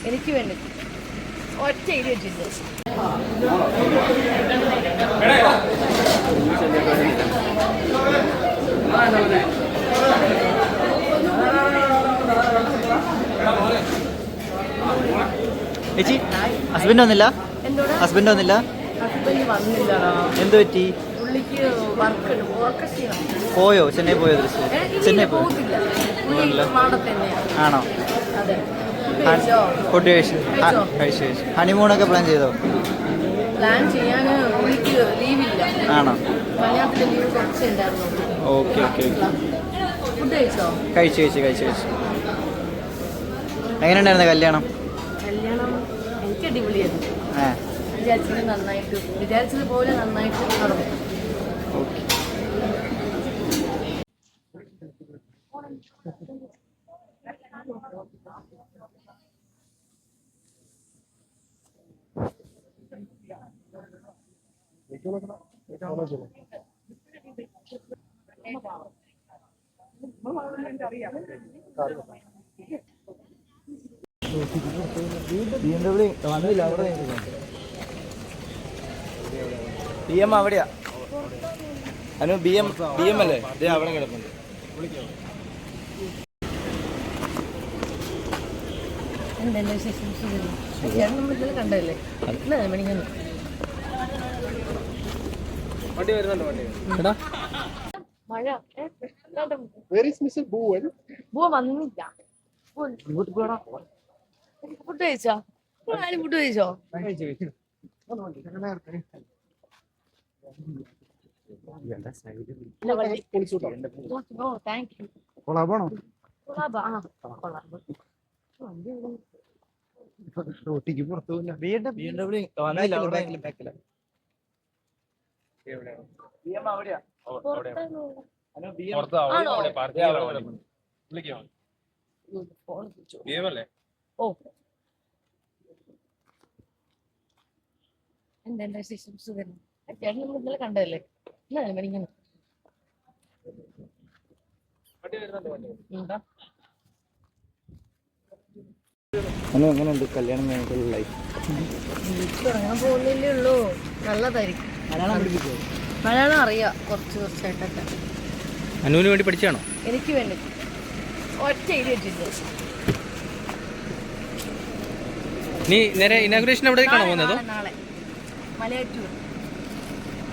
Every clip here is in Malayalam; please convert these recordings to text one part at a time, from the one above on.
എനിക്ക് വേണ്ടി ഒറ്റ എഴുതി വെച്ചിട്ട് ചേച്ചി ഹസ്ബൻഡ് വന്നില്ല? ഹസ്ബൻഡ് വന്നില്ല? ഹസ്ബൻഡ് വന്നില്ല. എന്ത് പറ്റി? പുള്ളിക്ക് വർക്ക് പോയോ? ചെന്നൈ പോയോ? ചെന്നൈ പോകത്തില്ല. ആണോ? അതെ. ഫുഡ് കഴിച്ചു. ഹണിമൂണൊക്കെ പ്ലാൻ ചെയ്തോ? പ്ലാൻ ചെയ്യാൻ പുള്ളിക്ക് ലീവില്ല. ആണോ? കല്യാണത്തിന്റെ ലീവ് കുറച്ച് ഉണ്ടായിരുന്നു. ഓക്കെ. ഫുഡ് കഴിച്ചോ? കഴിച്ചു. എങ്ങനെയുണ്ടായിരുന്നു കല്യാണം? എനിക്ക് അടിപൊളിയായിരുന്നു. വിചാരിച്ചതുപോലെ നന്നായിട്ട് നടന്നു. ഓക്കെ. BM അവിടെയാ. അനു BM അല്ലേ? അവിടെ കിടപ്പുണ്ട്. എന്തെല്ലാം വിശേഷം? നമ്മൾ കണ്ടല്ലേ മണിക്കുന്നു. മഴ വന്നില്ല. ഫുഡ് കഴിച്ചോ? ആരും ഫുഡ് കഴിച്ചോ? Thank you. എന്തെല്ലാം വിശേഷം? സുഖം. ചേട്ടൻ ഇന്നലെ കണ്ടതല്ലേ? മണിക്കുന്നു. എങ്ങനെയുണ്ട് കല്യാണം കഴിഞ്ഞിട്ടുള്ള ലൈഫ്? തുടങ്ങാൻ പോകുന്നില്ലേ ഉള്ളൂ. നല്ലതായിരിക്കും. മലയാളം അറിയാം കുറച്ചായിട്ടൊക്കെ. അനുവിന് വേണ്ടി പഠിച്ചാണോ? എനിക്ക് വേണ്ടി ഒറ്റ എഴുതി വെച്ചിട്ട്. നീ നേരെ ഇനാഗുറേഷൻ എവിടേക്കാണോ പോകുന്നത്? നാളെ മലയാറ്റൂർ.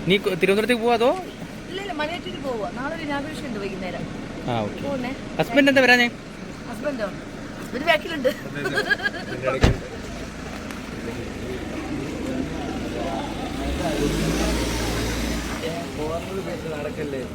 നീ തിരുവനന്തപുരത്തേക്ക് പോവാതോ? ഇല്ല മലയാറ്റൂർ പോവാ. നാളെ ഒരു ഇനാഗുറേഷൻ ഉണ്ട് വൈകുന്നേരം. ഹസ്ബൻഡ് എന്താ വരാഞ്ഞേ? ഹസ്ബൻഡോ? ഹസ്ബൻഡ് ബാക്കിലുണ്ട്. നടക്കല്ലേ.